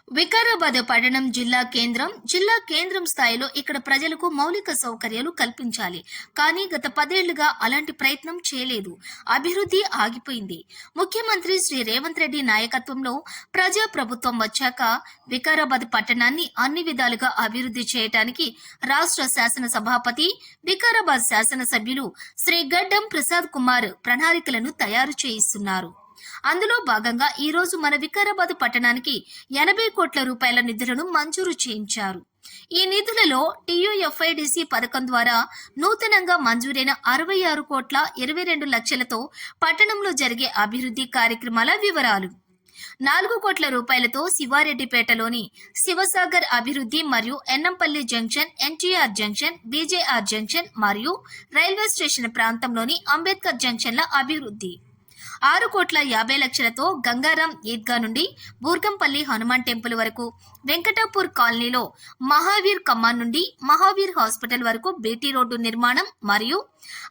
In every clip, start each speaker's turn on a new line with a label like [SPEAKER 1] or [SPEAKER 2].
[SPEAKER 1] వికారాబాద్ పట్టణం జిల్లా కేంద్రం స్థాయిలో ఇక్కడ ప్రజలకు మౌలిక సౌకర్యాలు కల్పించాలి. కానీ గత 10 ఏళ్లుగా అలాంటి ప్రయత్నం చేయలేదు. అభివృద్ధి ఆగిపోయింది. ముఖ్యమంత్రి శ్రీ రేవంత్ రెడ్డి నాయకత్వంలో ప్రజా ప్రభుత్వం వచ్చాక వికారాబాద్ పట్టణాన్ని అన్ని విధాలుగా అభివృద్ధి చేయడానికి రాష్ట్ర శాసన సభాపతి, వికారాబాద్ శాసనసభ్యులు శ్రీ గడ్డం ప్రసాద్ కుమార్ ప్రణాళికలను తయారు చేయిస్తున్నారు. అందులో భాగంగా ఈ రోజు మన వికారాబాద్ పట్టణానికి 80 కోట్ల రూపాయల నిధులను మంజూరు చేయించారు. ఈ నిధులలో TUFIDC పథకం ద్వారా నూతనంగా మంజూరైన 66 కోట్ల 22 లక్షలతో పట్టణంలో జరిగే అభివృద్ధి కార్యక్రమాల వివరాలు. 4 కోట్ల రూపాయలతో శివారెడ్డిపేటలోని శివసాగర్ అభివృద్ధి మరియు Ennampalli junction, NTR junction, BJR junction మరియు రైల్వే స్టేషన్ ప్రాంతంలోని అంబేద్కర్ జంక్షన్ల అభివృద్ధి. 6 కోట్ల 50 లక్షలతో గంగారాం ఈద్గా నుండి బూర్గంపల్లి హనుమాన్ టెంపుల్ వరకు, వెంకటాపూర్ కాలనీలో మహావీర్ కమాన్ నుండి మహావీర్ హాస్పిటల్ వరకు బీటీ రోడ్డు నిర్మాణం మరియు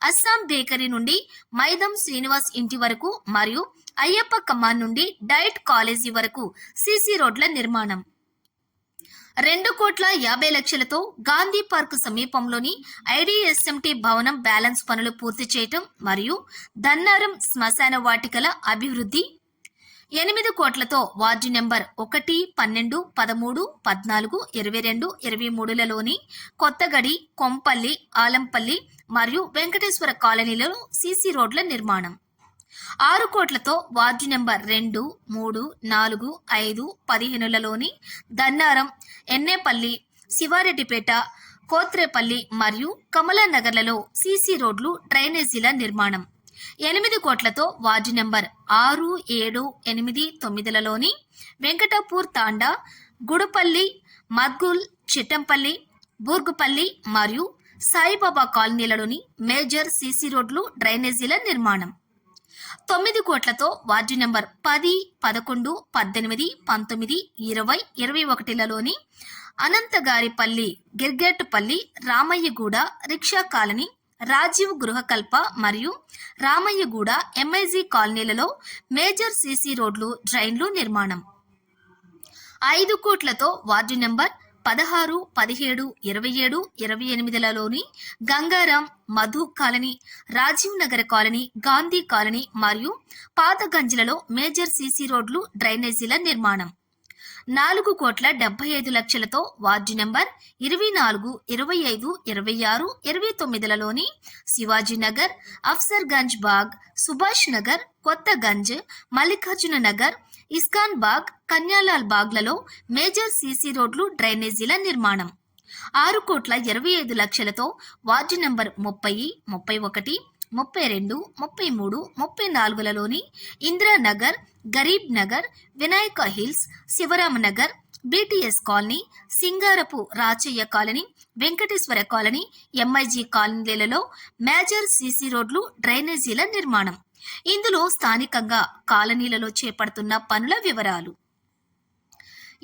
[SPEAKER 1] అస్సాం బేకరీ నుండి మైదం శ్రీనివాస్ ఇంటి వరకు మరియు అయ్యప్ప కమాన్ నుండి డైట్ కాలేజీ వరకు సీసీ రోడ్ల నిర్మాణం. 2 కోట్ల 50 లక్షలతో గాంధీ పార్క్ సమీపంలోని IDSMT భవనం బ్యాలెన్స్ పనులు పూర్తి చేయటం మరియు దన్నారం శ్మశాన వాటికల అభివృద్ధి. 8 కోట్లతో వార్డు నెంబర్ 1, 12, 13, 14, 22, 23లలోని కొత్తగడి, కొంపల్లి, ఆలంపల్లి మరియు వెంకటేశ్వర కాలనీలలో సీసీ రోడ్ల నిర్మాణం. 6 కోట్లతో వార్డు నెంబర్ 2, 3, 4, 5, 15లలోని దన్నారం, ఎన్నేపల్లి, శివారెడ్డిపేట, కోత్రేపల్లి మరియు కమలానగర్లలో సీసీ రోడ్లు, డ్రైనేజీల నిర్మాణం. 8 కోట్లతో వార్డు నెంబర్ 6, 7, 8, 9లలోని వెంకటాపూర్ తాండా, గుడపల్లి, మద్గుల్, చిట్టంపల్లి, బూర్గుపల్లి మరియు సాయిబాబా కాలనీలలోని మేజర్ సీసీ రోడ్లు, డ్రైనేజీల నిర్మాణం. 9 కోట్లతో వార్డు నెంబర్ 10, 11, 18, 19, 20, 21లలోని అనంతగారిపల్లి, గిర్గేట్పల్లి, రామయ్యగూడ, రిక్షా కాలనీ, రాజీవ్ గృహకల్ప మరియు రామయ్యగూడ MIG కాలనీలలో మేజర్ సీసీ రోడ్లు, డ్రైన్లు నిర్మాణం. 5 కోట్లతో వార్డు నెంబర్ 16, 17, 27, 28లలోని Gangaram, Madhu colony, Rajiv Nagar colony, Gandhi colony మరియు పాతగంజ్లలో మేజర్ సీసీ రోడ్లు, డ్రైనేజీల నిర్మాణం. 4 కోట్ల 75 లక్షలతో వార్డు నెంబర్ 24, 25, 26, 29లలోని శివాజీనగర్, అఫ్సర్గంజ్ బాగ్, సుభాష్ నగర్, కొత్తగంజ్, మల్లికార్జున నగర్, ఇస్కాన్ బాగ్, కన్యాలాల్ బాగ్లలో మేజర్ సీసీ రోడ్లు, డ్రైనేజీల నిర్మాణం. 6 కోట్ల 25 లక్షలతో వార్డు నెంబర్ 30, 31, 32, 33, 34లలోని Indiranagar, Garib Nagar, Vinayaka hills, Shivaramanagar, BTS colony, Singarapu Rachaiah colony, Venkateshwara colony, MIG కాలనీలలో మేజర్ సీసీ రోడ్లు, డ్రైనేజీల నిర్మాణం. ఇందులో స్థానికంగా కాలనీలలో చేపడుతున్న పనుల వివరాలు.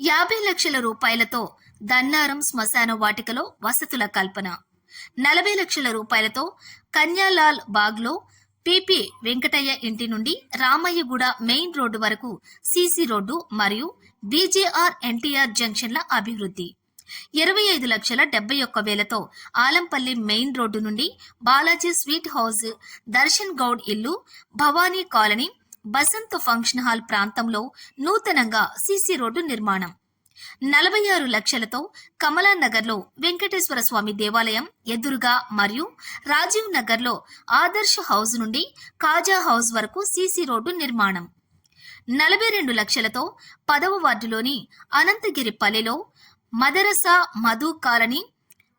[SPEAKER 1] 50 లక్షల రూపాయలతో దన్నారం శ్మశాన వాటికలో వసతుల కల్పన. 40 లక్షల రూపాయలతో కన్యాలాల్ బాగ్లో PP వెంకటయ్య ఇంటి నుండి రామయ్యగూడ మెయిన్ రోడ్డు వరకు సీసీ రోడ్డు మరియు BJR NTR జంక్షన్ల అభివృద్ధి. 25 లక్షల 71 వేలతో ఆలంపల్లి మెయిన్ రోడ్డు నుండి బాలాజీ స్వీట్ హౌస్, దర్శన్ గౌడ్ ఇల్లు, Bhavani colony, Basanth function hall ప్రాంతంలో నూతనంగా సీసీ రోడ్డు నిర్మాణం. 46 లక్షలతో కమలానగర్లో వెంకటేశ్వర స్వామి దేవాలయం ఎదురుగా మరియు రాజీవ్ నగర్లో ఆదర్శ్ హౌస్ నుండి కాజా హౌస్ వరకు సీసీ రోడ్డు నిర్మాణం. 42 లక్షలతో 10వ వార్డులోని అనంతగిరిపల్లిలో మదరసా, మధు కాలనీ,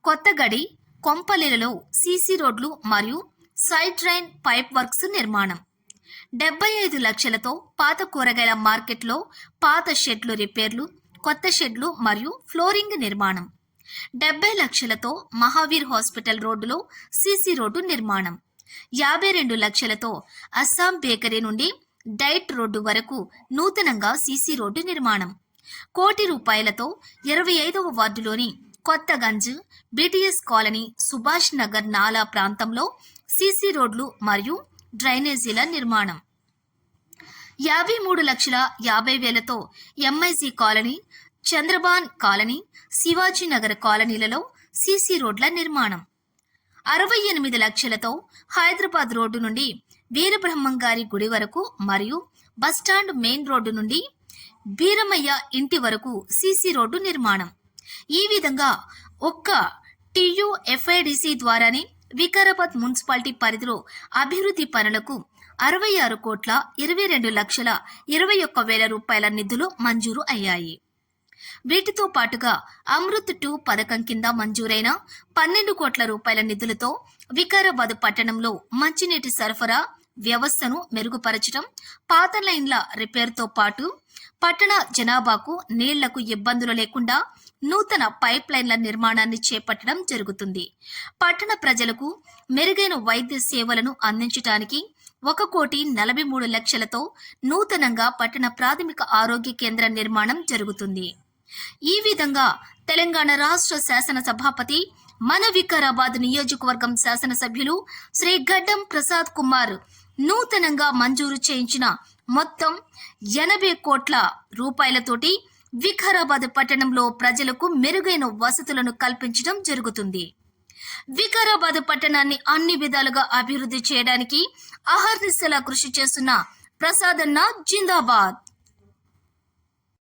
[SPEAKER 1] కొత్తగడి, కొంపల్లిలలో సీసీ రోడ్లు మరియు సైడ్ డ్రైన్ పైప్ వర్క్స్ నిర్మాణం. 75 లక్షలతో పాత కూరగాయల మార్కెట్లో పాత షెడ్లు రిపేర్లు, కొత్త షెడ్లు మరియు ఫ్లోరింగ్ నిర్మాణం. 70 లక్షలతో మహావీర్ హాస్పిటల్ రోడ్డులో సీసీ రోడ్డు నిర్మాణం. 52 లక్షలతో అస్సాం బేకరీ నుండి డైట్ రోడ్డు వరకు నూతనంగా సీసీ రోడ్డు నిర్మాణం. 1 కోటి రూపాయలతో 25వ వార్డులోని కొత్తగంజ్, BTS కాలనీ, సుభాష్ నగర్ నాలా ప్రాంతంలో సీసీ రోడ్లు మరియు డ్రైనేజీల నిర్మాణం. 53 లక్షల 50 వేలతో MIC colony, Chandraban colony, Shivajinagar కాలనీలలో సీసీ రోడ్ల నిర్మాణం. 68 లక్షలతో హైదరాబాద్ రోడ్డు నుండి వీరబ్రహ్మం గారి గుడి వరకు మరియు బస్టాండ్ మెయిన్ రోడ్డు నుండి బీరమయ్య ఇంటి వరకు సీసీ రోడ్డు నిర్మాణం. ఈ విధంగా ఒక్క TUFIDC ద్వారానే వికారాబాద్ మున్సిపాలిటీ పరిధిలో అభివృద్ధి పనులకు 66,22,21,000 రూపాయల నిధులు మంజూరు అయ్యాయి. వీటితో పాటుగా అమృత్ 2 పథకం కింద మంజూరైన 12 కోట్ల రూపాయల నిధులతో వికారాబాద్ పట్టణంలో మంచినీటి సరఫరా వ్యవస్థను మెరుగుపరచడం, పాత లైన్ల రిపేర్తో పాటు పట్టణ జనాభాకు నీళ్లకు ఇబ్బందులు లేకుండా నూతన పైప్ లైన్ల నిర్మాణాన్ని చేపట్టడం జరుగుతుంది. పట్టణ ప్రజలకు మెరుగైన వైద్య సేవలను అందించడానికి 1,43,00,000తో నూతనంగా పట్టణ ప్రాథమిక ఆరోగ్య కేంద్ర నిర్మాణం జరుగుతుంది. ఈ విధంగా తెలంగాణ రాష్ట్ర శాసన సభాపతి, మన వికారాబాద్ నియోజకవర్గం శాసనసభ్యులు శ్రీ గడ్డం ప్రసాద్ కుమార్ నూతనంగా మంజూరు చేయించిన మొత్తం 80 కోట్ల రూపాయలతోటి వికారాబాద్ పట్టణంలో ప్రజలకు మెరుగైన వసతులను కల్పించడం జరుగుతుంది. వికారాబాద్ పట్టణాన్ని అన్ని విధాలుగా అభివృద్ధి చేయడానికి అహర్నిశలా కృషి చేస్తున్న ప్రసాద్ అన్న జిందాబాద్.